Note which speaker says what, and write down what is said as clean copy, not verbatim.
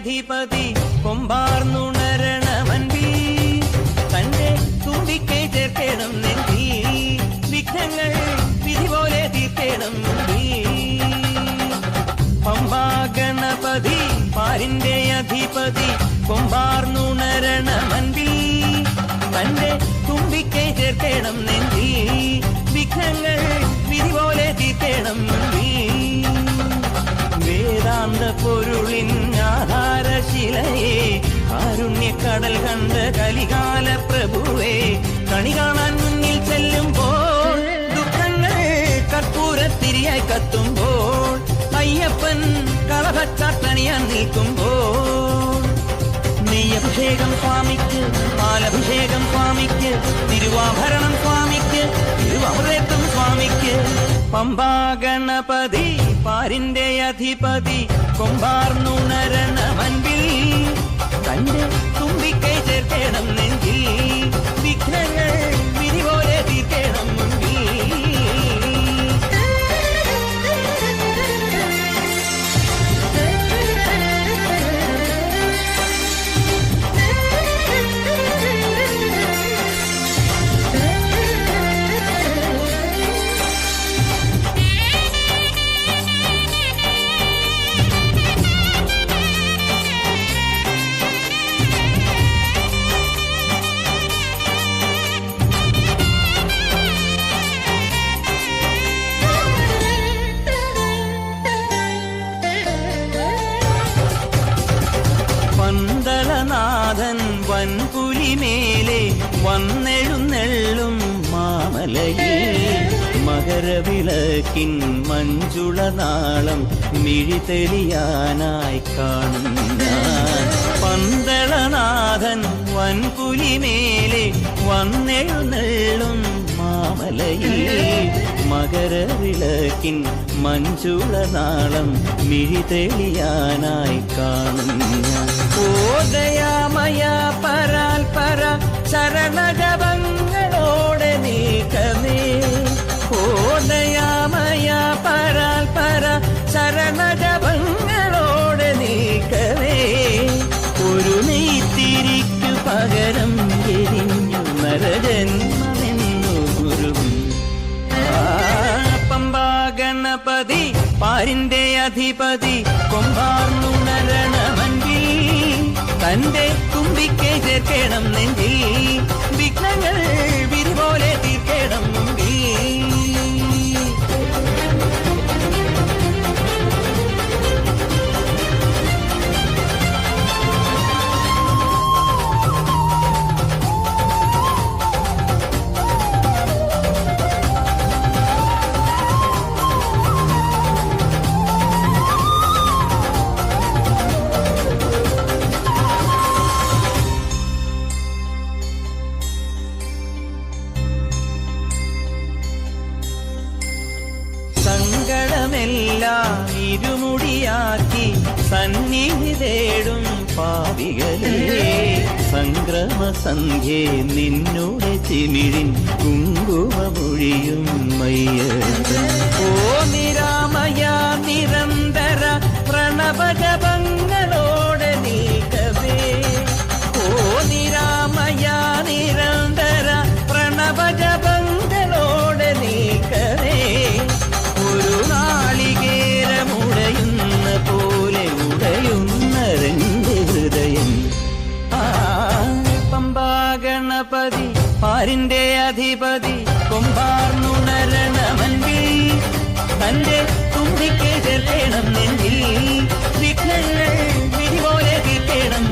Speaker 1: അധിപതി കൊമ്പാർന്നുണരണമൻപി തന്റെ തുമ്പിക്കൈ ചേർക്കണം നെഞ്ചി വിഘ്നങ്ങൾ വിധി പോലെ തീർക്കണം പമ്പാ ഗണപതി പാരിന്റെ അധിപതി കൊമ്പാർന്നുണരണമൻപി തന്റെ തുമ്പിക്കൈ ചേർക്കണം നെഞ്ചി വിഘ്നങ്ങൾ വിധി പോലെ തീർക്കണം വേദാന്ത പൊരുളിൻ ആധാരശിലയെ കാരുണ്യക്കടൽ കണ്ട കലികാല പ്രഭുവേ കണി കാണാൻ മുന്നിൽ ചെല്ലുമ്പോൾ ദുഃഖങ്ങൾ കർപ്പൂരത്തിരിയായി കത്തുമ്പോൾ അയ്യപ്പൻ കളഭച്ചാട്ടണിയാൻ നിൽക്കുമ്പോൾ നെയ്യഭിഷേകം സ്വാമിക്ക് പാലഭിഷേകം സ്വാമിക്ക് തിരുവാഭരണം സ്വാമിക്ക് തിരുവമൃതം സ്വാമിക്ക് പമ്പാ ഗണപതി പാരിന്റെ അധിപതി കൊമ്പാർന്നുണരണമൻപിൽ തന്റെ തുമ്പിക്കൈ ചേർക്കണം നെഞ്ചിൽ വിഘ്നങ്ങൾ വിധി പോലെ തീർക്കണം മുൻപിൽ പന്തളനാഥൻ വൻപുലിമേലെ വന്നെഴുന്നെള്ളും മാമലയിൽ മകരവിളക്കിൻ മഞ്ജുളനാളം മിഴിതെളിയാനായി കാണുന്ന പന്തളനാഥൻ വൻപുലിമേലെ വന്നെഴുന്നെള്ളും മാമലയിൽ മകരവിളക്കിൻ മഞ്ജുളനാളം മിഴിതെളിയാനായി കാണുന്ന ഓ ദയാമയ പരാൽപര ശരണജപങ്ങളോടെ നീക്കമേ ഓ ദയാമയ പരാൽപര ശരണജപങ്ങളോടെ നീക്കമേ ഒരു നെയ്ത്തിരിക്കു പകരം എരിഞ്ഞു നരജന്മമെന്നു ഗുരുവും പമ്പാ ഗണപതി പാരിന്റെ അധിപതി കൊമ്പാർന്നുണരണമൻപിൽ തന്റെ തുമ്പിക്കൈ ചേർക്കണം നെഞ്ചിൽ വിഘ്നങ്ങൾ വിധി പോലെ തീർക്കണം മുമ്പിൽ സങ്കടമെല്ലാം ഇരുമുടിയാക്കി സന്നിധി തേടും പാപികളെ സംക്രമസന്ധ്യേ നിന്നോടെ ചിമിഴിൻ കുങ്കുമമൊഴിയും മയ്യപ്പൻ ഓ നിരാമയ നിരന്തര പ്രണവജപങ്ങളോടെ നീക്കവേ ഓ നിരാമയ നിരന്തര പ്രണവജപങ്ങളോടെ നീക്കവേ ഒരു നാളികേരമുടയുന്ന പോലെ ഉടയുന്ന രണ്ട് ഹൃദയം പമ്പാ ഗണപതി പാരിന്റെ അധിപതി കൊമ്പാർന്നുണരണമൻപിൽ തന്റെ തുമ്പിക്കൈ ചേർക്കണം നെഞ്ചിൽ വിഘ്നങ്ങൾ വിധി പോലെ തീർക്കണം